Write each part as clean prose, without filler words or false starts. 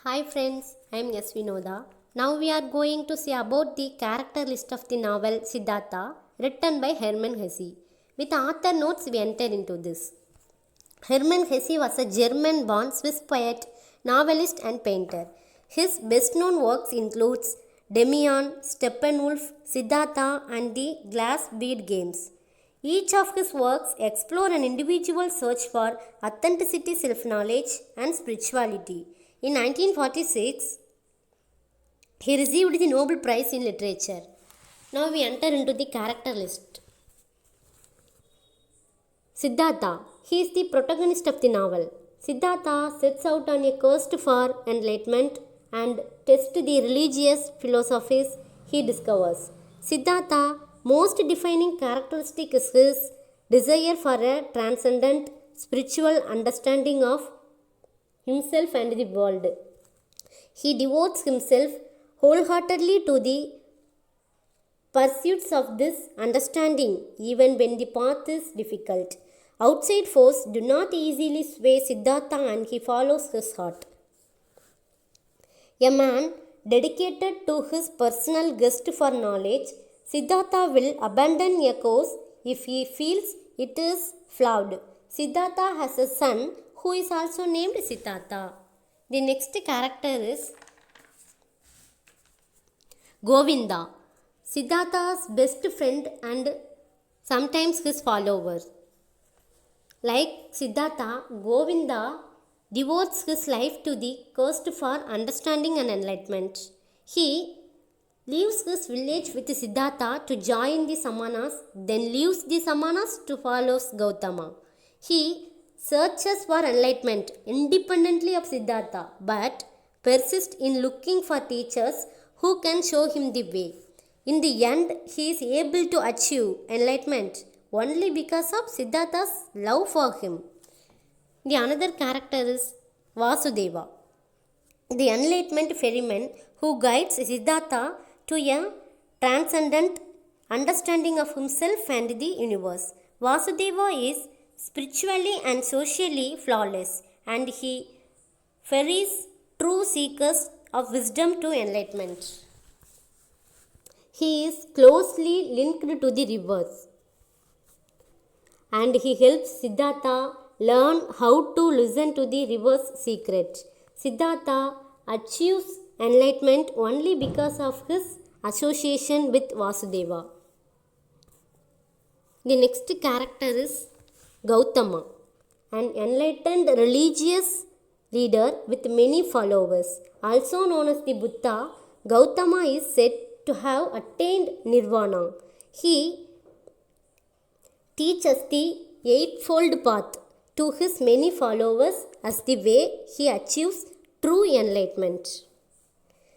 Hi friends, I am S. Vinoda. Now we are going to see about the character list of the novel Siddhartha written by Hermann Hesse. With author notes we enter into this. Hermann Hesse was a German-born Swiss poet, novelist and painter. His best-known works includes Demian, Steppenwolf, Siddhartha and the Glass Bead Games. Each of his works explore an individual search for authenticity, self-knowledge and spirituality. In 1946, he received the Nobel Prize in Literature. Now we enter into the character list. Siddhartha. He is the protagonist of the novel. Siddhartha sets out on a quest for enlightenment and tests the religious philosophies he discovers. Siddhartha's most defining characteristic is his desire for a transcendent spiritual understanding of himself and the world. He devotes himself wholeheartedly to the pursuits of this understanding even when the path is difficult. Outside force do not easily sway Siddhartha and he follows his heart. A man dedicated to his personal quest for knowledge, Siddhartha will abandon a course if he feels it is flawed. Siddhartha has a son who is also named Siddhartha. The next character is Govinda, Siddhartha's best friend and sometimes his follower. Like Siddhartha, Govinda devotes his life to the quest for understanding and enlightenment. He leaves his village with Siddhartha to join the Samanas, then leaves the Samanas to follow Gautama. He searches for enlightenment independently of Siddhartha but persists in looking for teachers who can show him the way. In the end, he is able to achieve enlightenment only because of Siddhartha's love for him. The another character is Vasudeva, the enlightenment ferryman who guides Siddhartha to a transcendent understanding of himself and the universe. Vasudeva is spiritually and socially flawless and he ferries true seekers of wisdom to enlightenment. He is closely linked to the rivers and he helps Siddhartha learn how to listen to the river's secret. Siddhartha achieves enlightenment only because of his association with Vasudeva. The next character is Gautama, an enlightened religious leader with many followers. Also known as the Buddha, Gautama is said to have attained nirvana. He teaches the Eightfold Path to his many followers as the way he achieves true enlightenment.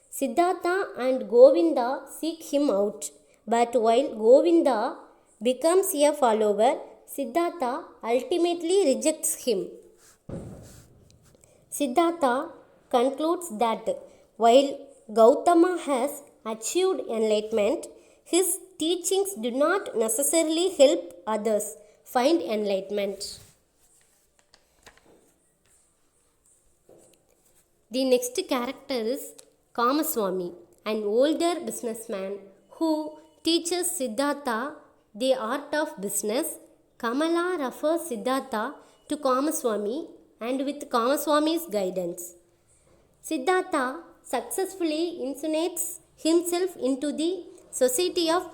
Siddhartha and Govinda seek him out, but while Govinda becomes a follower, Siddhartha ultimately rejects him. Siddhartha concludes that while Gautama has achieved enlightenment, his teachings do not necessarily help others find enlightenment. The next character is Kamaswami, an older businessman who teaches Siddhartha the art of business. Kamala refers Siddhartha to Kamaswami and with Kamaswami's guidance, Siddhartha successfully insinuates himself into the society of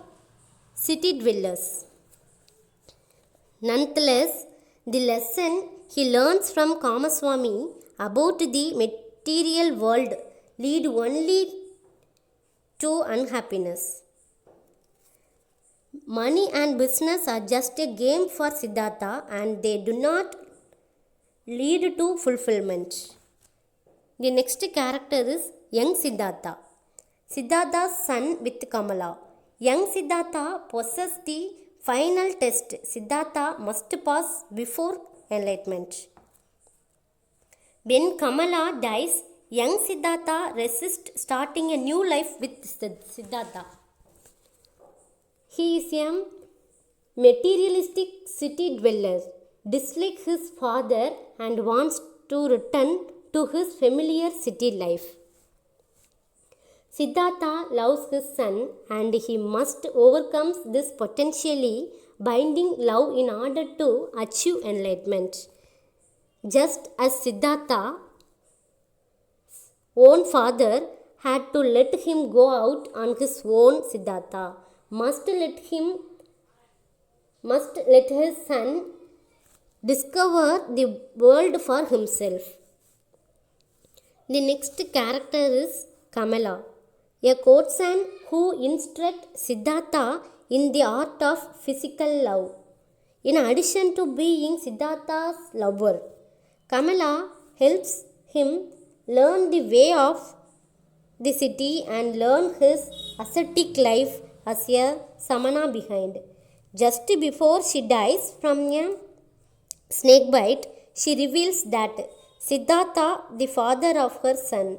city dwellers. Nonetheless, the lesson he learns from Kamaswami about the material world lead only to unhappiness. Money and business are just a game for Siddhartha and they do not lead to fulfillment. The next character is young Siddhartha, Siddhartha's son with Kamala. Young Siddhartha possesses the final test Siddhartha must pass before enlightenment. When Kamala dies, young Siddhartha resists starting a new life with Siddhartha. He is a materialistic city dweller, dislikes his father and wants to return to his familiar city life. Siddhartha loves his son and he must overcome this potentially binding love in order to achieve enlightenment. Just as Siddhartha's own father had to let him go out on his own, Siddhartha must let his son discover the world for himself. The next character is Kamala, a courtesan who instructs Siddhartha in the art of physical love. In addition to being Siddhartha's lover, Kamala helps him learn the way of the city and learn his ascetic life as a samana behind. Just before she dies from a snake bite, she reveals that Siddhartha, the father of her son.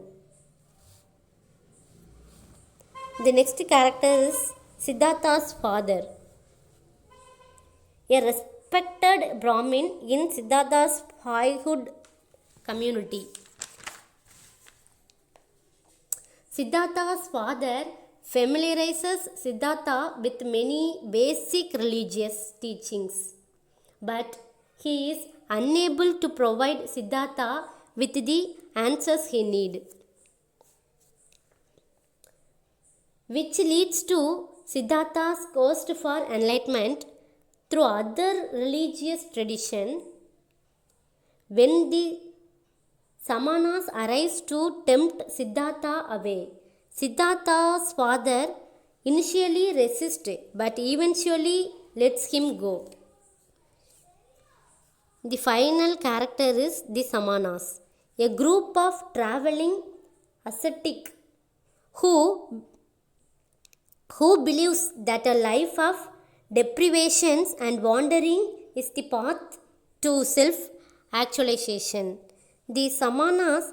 The next character is Siddhartha's father, a respected Brahmin in Siddhartha's boyhood community. Siddhartha's father familiarizes Siddhartha with many basic religious teachings, but he is unable to provide Siddhartha with the answers he needs, which leads to Siddhartha's quest for enlightenment through other religious tradition. When the Samanas arise to tempt Siddhartha away, Siddhartha's father initially resists but eventually lets him go. The final character is the Samanas, a group of traveling ascetic who believes that a life of deprivations and wandering is the path to self-actualization. The Samanas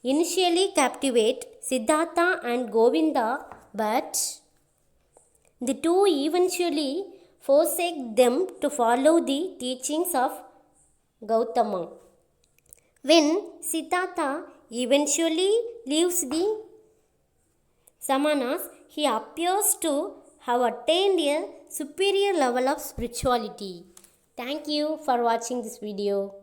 initially captivate Siddhartha and Govinda, but the two eventually forsake them to follow the teachings of Gautama. When Siddhartha eventually leaves the Samanas, he appears to have attained a superior level of spirituality. Thank you for watching this video.